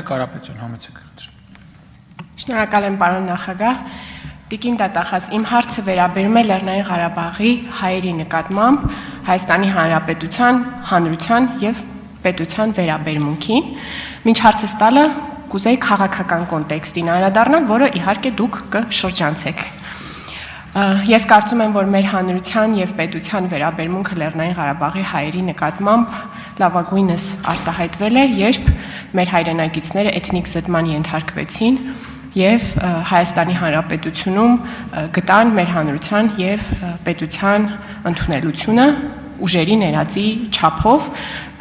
Կարապետյան համեցեք։ Շնորհակալ եմ պարոն նախագահ։ Տիկին Տատախաս, իմ հարցը վերաբերում է Լեռնային Ղարաբաղի հայերի նկատմամբ Հայաստանի Հանրապետության, հանրության եւ պետության վերաբերմունքին։ Մինչ հարցս տալը կուզեի քաղաքական կոնտեքստին անդրադառնալ, որը իհարկե դուք կշրջանցեք։ Ես կարծում եմ, որ մեր հանրության եւ պետության վերաբերմունքը Լեռնային Ղարաբաղի հայերի նկատմամբ լավագույնս արտահայտվել է, երբ մեր հայրենակիցները էթնիկ զտման ենթարկվեցին եւ Հայաստանի Հանրապետությունում գտան մեր հանրության եւ պետության ընդունելությունը ուժերի ներածի չափով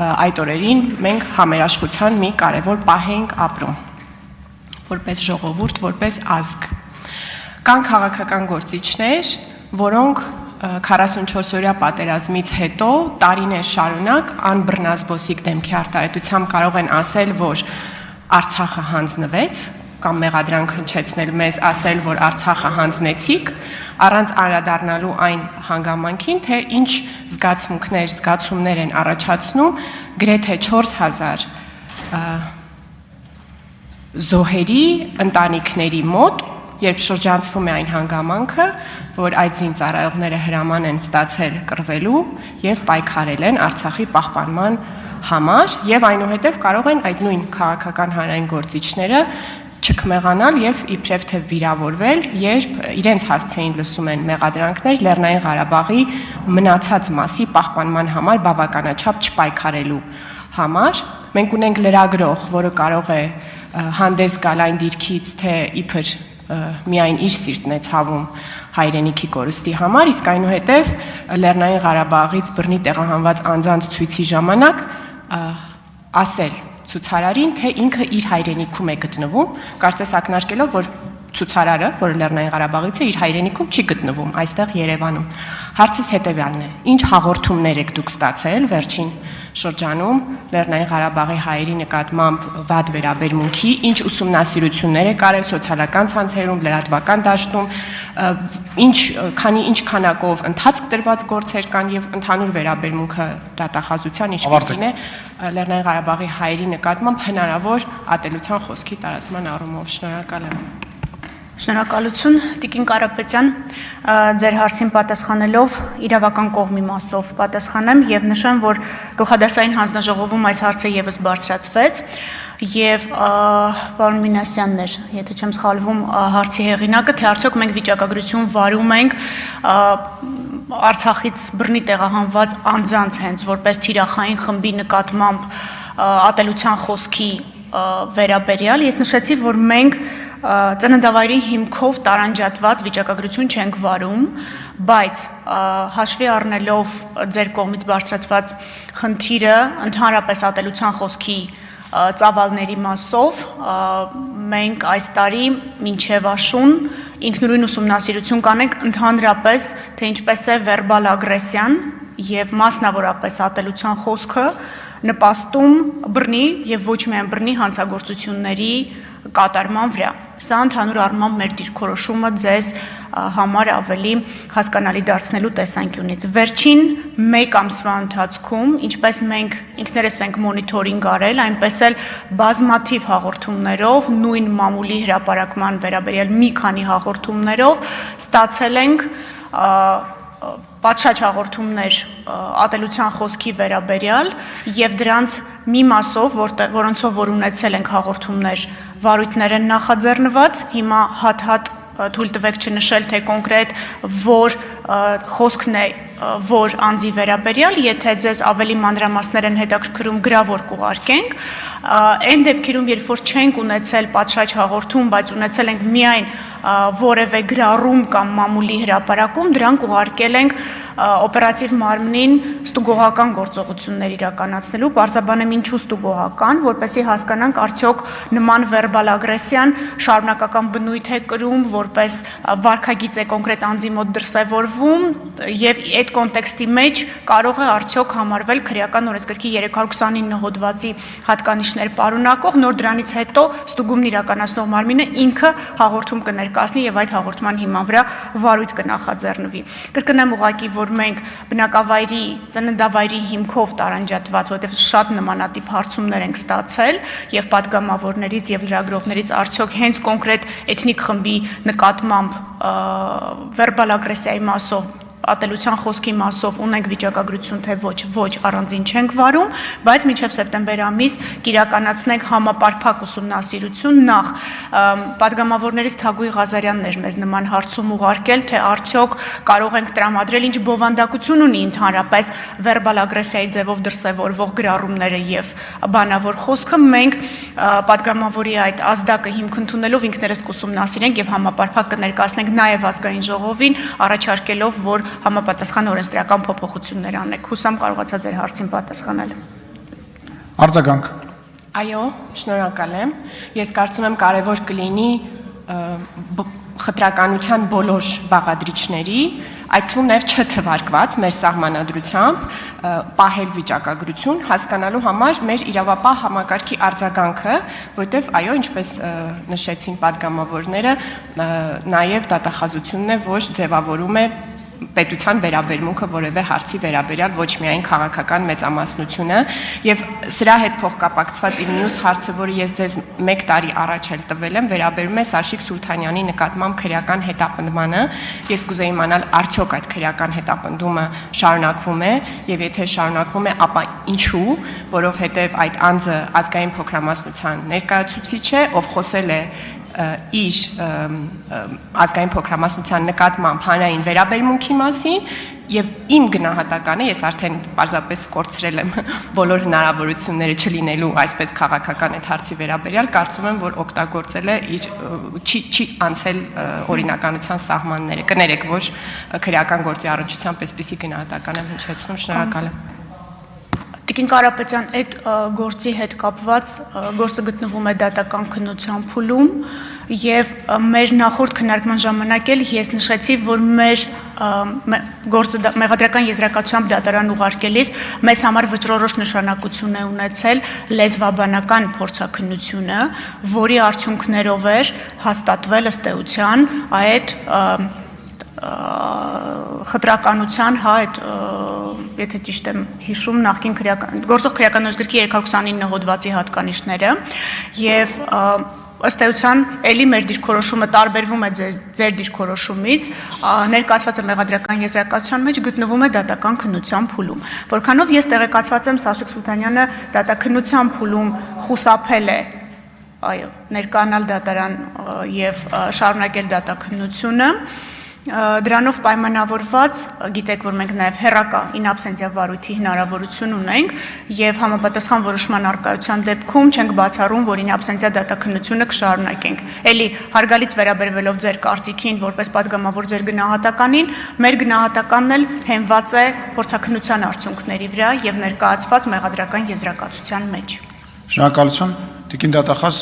այդ օրերին մենք համերաշխության մի կարևոր պահ ենք ապրում որպես ժողովուրդ, որպես ազգ։ Կան քաղաքական գործիչներ, որոնք 44-օրյա պատերազմից հետո տարիներ շարունակ անբռնազբոսիկ դեմքի արտահայտությամբ կարող են ասել, որ Արցախը հանձնվեց, կամ մեղադրանք հնչեցնել մեզ ասել, որ Արցախը հանձնեցիք, առանց անդրադառնալու այն հանգամանքին, թե ինչ զգացմունքներ, զգացումներ են առաջացնում գրեթե 4000 զոհերի ընտանիքների մոտ, երբ շրջանցվում է այն հանգամանքը, որ այդ զինծառայողները հրաման են ստացել կռվելու եւ պայքարել են Արցախի պահպանման համար եւ այնուհետեւ կարող են այդ նույն քաղաքական հանրային գործիչները չքմեղանալ եւ իբրև թե վիրավորվել, երբ իրենց հասցեին լսում են մեղադրանքներ Լեռնային Ղարաբաղի մնացած մասի պահպանման համար բավականաչափ չպայքարելու համար։ Մենք ունենք լրագրող, որը կարող է հանդես գալ այն դիրքից, թե իբր միայն իր սիրտն է ցավում հայրենիքի կորստի համար, իսկ այնուհետև Լեռնային Ղարաբաղից բռնի տեղահանված անձանց ցույցի ժամանակ ասել ցուցարարին, թե ինքը իր հայրենիքում է գտնվում, կարծես ակնարկելով, որ ցուցարարը, որը Լեռնային Ղարաբաղից է, իր հայրենիքում չի գտնվում, այստեղ Երևանում։ Հարցս հետևյալն է. ինչ հաղորդումներ եք դուք ստացել վերջին շրջանում Լեռնային Ղարաբաղի հայերի նկատմամբ վատ վերաբերմունքի, ինչ ուսումնասիրություններ եք արել սոցիալական ցանցերում, լրատվական դաշտում, ինչ քանակով ընթացք տրված գործեր կան եւ ընդհանուր վերաբերմունքը դատախազության ինչպիսին է Լեռնային Ղարաբաղի հայերի նկատմամբ հնարավոր ատելության խոսքի տարածման առումով։ Շնորհակալ եմ։ Շնորհակալություն, Տիկին Կարապետյան, ձեր հարցին պատասխանելով իրավական կողմի մասով պատասխանեմ եւ նշեմ, որ գլխադասային հանձնաժողովում այս հարցը եւս բարձրացվեց եւ պարոն Մինասյանն էր, եթե չեմ սխալվում, հարցի հեղինակը, թե արդյոք մենք վիճակագրություն վարում ենք Արցախից բռնի տեղահանված անձանց հենց որպես թիրախային խմբի նկատմամբ ատելության խոսքի վերաբերյալ։ Ես նշեցի, որ մենք ծննդավայրի հիմքով տարանջատված վիճակագրություն չենք վարում, բայց հաշվի առնելով ձեր կողմից բարձրացված խնդիրը ընդհանրապես ատելության խոսքի ծավալների մասով, մենք այս տարի մինչև աշուն ինքնուրույն ուսումնասիրություն կանենք ընդհանրապես, թե ինչպես է վերբալ ագրեսիան եւ մասնավորապես ատելության խոսքը նպաստում բռնի եւ ոչ միայն բռնի հանցագործությունների կատարման վրա։ Սա ընդհանուր առմամբ մեր դիրքորոշումը ձեզ համար ավելի հասկանալի դարձնելու տեսանկյունից։ Վերջին մեկ ամսվա ընթացքում, ինչպես մենք ինքներս ենք մոնիթորինգ արել, այնպես էլ բազմաթիվ հաղորդումներով, նույն մամուլի հրապարակման վերաբերյալ մի քանի հաղորդումներով ստացել ենք պատշաճ հաղորդումներ ատելության խոսքի վերաբերյալ եւ դրանց մի մասով, որոնցով որ ունեցել ենք հաղորդումներ, վարույթներ են նախաձեռնված, հիմա հատ-հատ թույլ տվեք չնշել, թե կոնկրետ որ խոսքն է որ անձի վերաբերյալ, եթե ձեզ ավելի մանրամասներ են հետաքրքրում գրավոր կուղարկենք, այն դեպքերում, երբ որ չենք ունեցել պատշաճ հաղորդում, բայց ունեցել ենք միայն որևէ գրառում կամ մամուլի հրապարակում, դրանք ուղարկել ենք օպերատիվ մարմնին ստուգողական գործողություններ իրականացնելու, պարզաբանեմ ինչու ստուգողական, որպեսզի հասկանանք արդյոք նման վերբալ ագրեսիան շարունակական բնույթ է կրում, որպես վարքագիծ է կոնկրետ անձի մոտ դրսևորվում եւ այդ կոնտեքստի մեջ կարող է արդյոք համարվել քրեական օրենսգրքի 329 հոդվածի հատկանիշներ պարունակող, նոր դրանից հետո ստուգումն իրականացնող մարմինը ինքը հաղորդում կներկայացնի եւ այդ հաղորդման հիման վրա վարույթ կնախաձեռնվի։ Կրկնեմ ուղղակի, որ որ մենք բնակավայրի, ծննդավայրի հիմքով տարանջատված, որովհետև շատ նմանատիպ հարցումներ ենք ստացել եւ պատգամավորներից եւ լրագրողներից արդյոք հենց կոնկրետ էթնիկ խմբի նկատմամբ վերբալ ագրեսիայի մասով ատելության խոսքի մասով ունենք վիճակագրություն, թե ոչ առանձին չենք վարում, բայց մինչև սեպտեմբեր ամիս կիրականացնենք համապարփակ ուսումնասիրություն նախ պատգամավորներից Թագուհի Ղազարյանն էր մեզ նման հարցում ուղարկել, թե արդյոք կարող ենք տրամադրել ինչ բովանդակություն ունի ընդհանրապես վերբալ ագրեսիայի ձևով դրսևորվող գրառումները եւ բանավոր խոսքը, մենք պատգամավորի այդ ազդակը հիմք ընդունելով ինքներս կուսումնասիրենք եւ համապարփակ կներկայացնենք նաեւ ազգային ժողովին, առաջարկելով, որ համապատասխան օրենսդրական փոփոխություններ անեք։ Հուսամ կարողացա ձեր հարցին պատասխանել։ Արձագանք։ Այո, շնորհակալ եմ։ Ես կարծում եմ կարևոր կլինի խտրականության բոլոր բաղադրիչների, այդ թվում նաև չթվարկված մեր սահմանադրությամբ պահել վիճակագրություն, հասկանալու համար մեր իրավապահ համակարգի արձագանքը, որտեղ այո, ինչպես նշեցին պատգամավորները, նաև դատախազությունն է, որ ձևավորում է պետության վերաբերմունքը որևէ հարցի վերաբերյալ ոչ միայն քաղաքական մեծամասնությունը եւ սրա հետ փոխկապակցված իմ մյուս հարցը, որը ես ձեզ 1 տարի առաջ էլ տվել եմ, վերաբերում է Սաշիկ Սուլթանյանի նկատմամբ քրեական հետապնդմանը։ Ես կուզեի իմանալ, արդյոք այդ քրեական հետապնդումը շարունակվում է եւ եթե շարունակվում է, ապա ինչու, որովհետեւ այդ անձը ազգային փոքրամասնության ներկայացուցիչ է, ով խոսել է իր ազգային փոքրամասնության նկատմամբ հանրային վերաբերմունքի մասին եւ իմ գնահատականը ես արդեն պարզապես կորցրել եմ բոլոր հնարավորությունները չլինելու այսպես քաղաքական այդ հարցի վերաբերյալ, կարծում եմ, որ օգտագործել է իր չի անցել օրինականության սահմանները։ Կներեք, որ քրեական գործի առնչությամբ այսպիսի գնահատական եմ հնչեցնում, շնորհակալ եմ։ Տիկին Կարապետյան, այդ գործի հետ կապված գործը գտնվում է դատական քննության փուլում եւ մեր նախորդ քննարկման ժամանակ էլ ես նշեցի, որ մեր գործը մեղադրական եզրակացությամբ դատարան ուղարկելիս մեզ համար վճռորոշ նշանակություն է ունեցել լեզվաբանական փորձաքննությունը, որի արդյունքներով էր հաստատվել ըստ էության այդ խտրականության, այդ եթե ճիշտ եմ հիշում, նախկին գործող քրեական օրենսգրքի 329 հոդվածի հատկանիշները եւ ըստ էության էլի մեր դիրքորոշումը տարբերվում է ձեր դիրքորոշումից, ներկայացված է մեղադրական եզրակացության մեջ, գտնվում է դատական քննության փուլում։ Որքանով ես տեղեկացված եմ, Սաշիկ Սուլթանյանը դատաքննության փուլում խուսափել է, այո, ներկայանալ դատարան եւ շարունակել դատաքննությունը։ Դրանով պայմանավորված, գիտեք, որ մենք նաև հեռակա in absentia վարույթի հնարավորություն ունենք եւ համապատասխան որոշման առկայության դեպքում չենք բացառում, որ in absentia դատաքննությունը կշարունակենք։ Էլի հարգալից վերաբերվելով ձեր կարծիքին, որպես պատգամավոր ձեր գնահատականին, մեր գնահատականն էլ հենված է փորձաքննության արդյունքների վրա եւ ներկայացված մեղադրական եզրակացության մեջ։ Շնորհակալություն, Տիկին դատախազ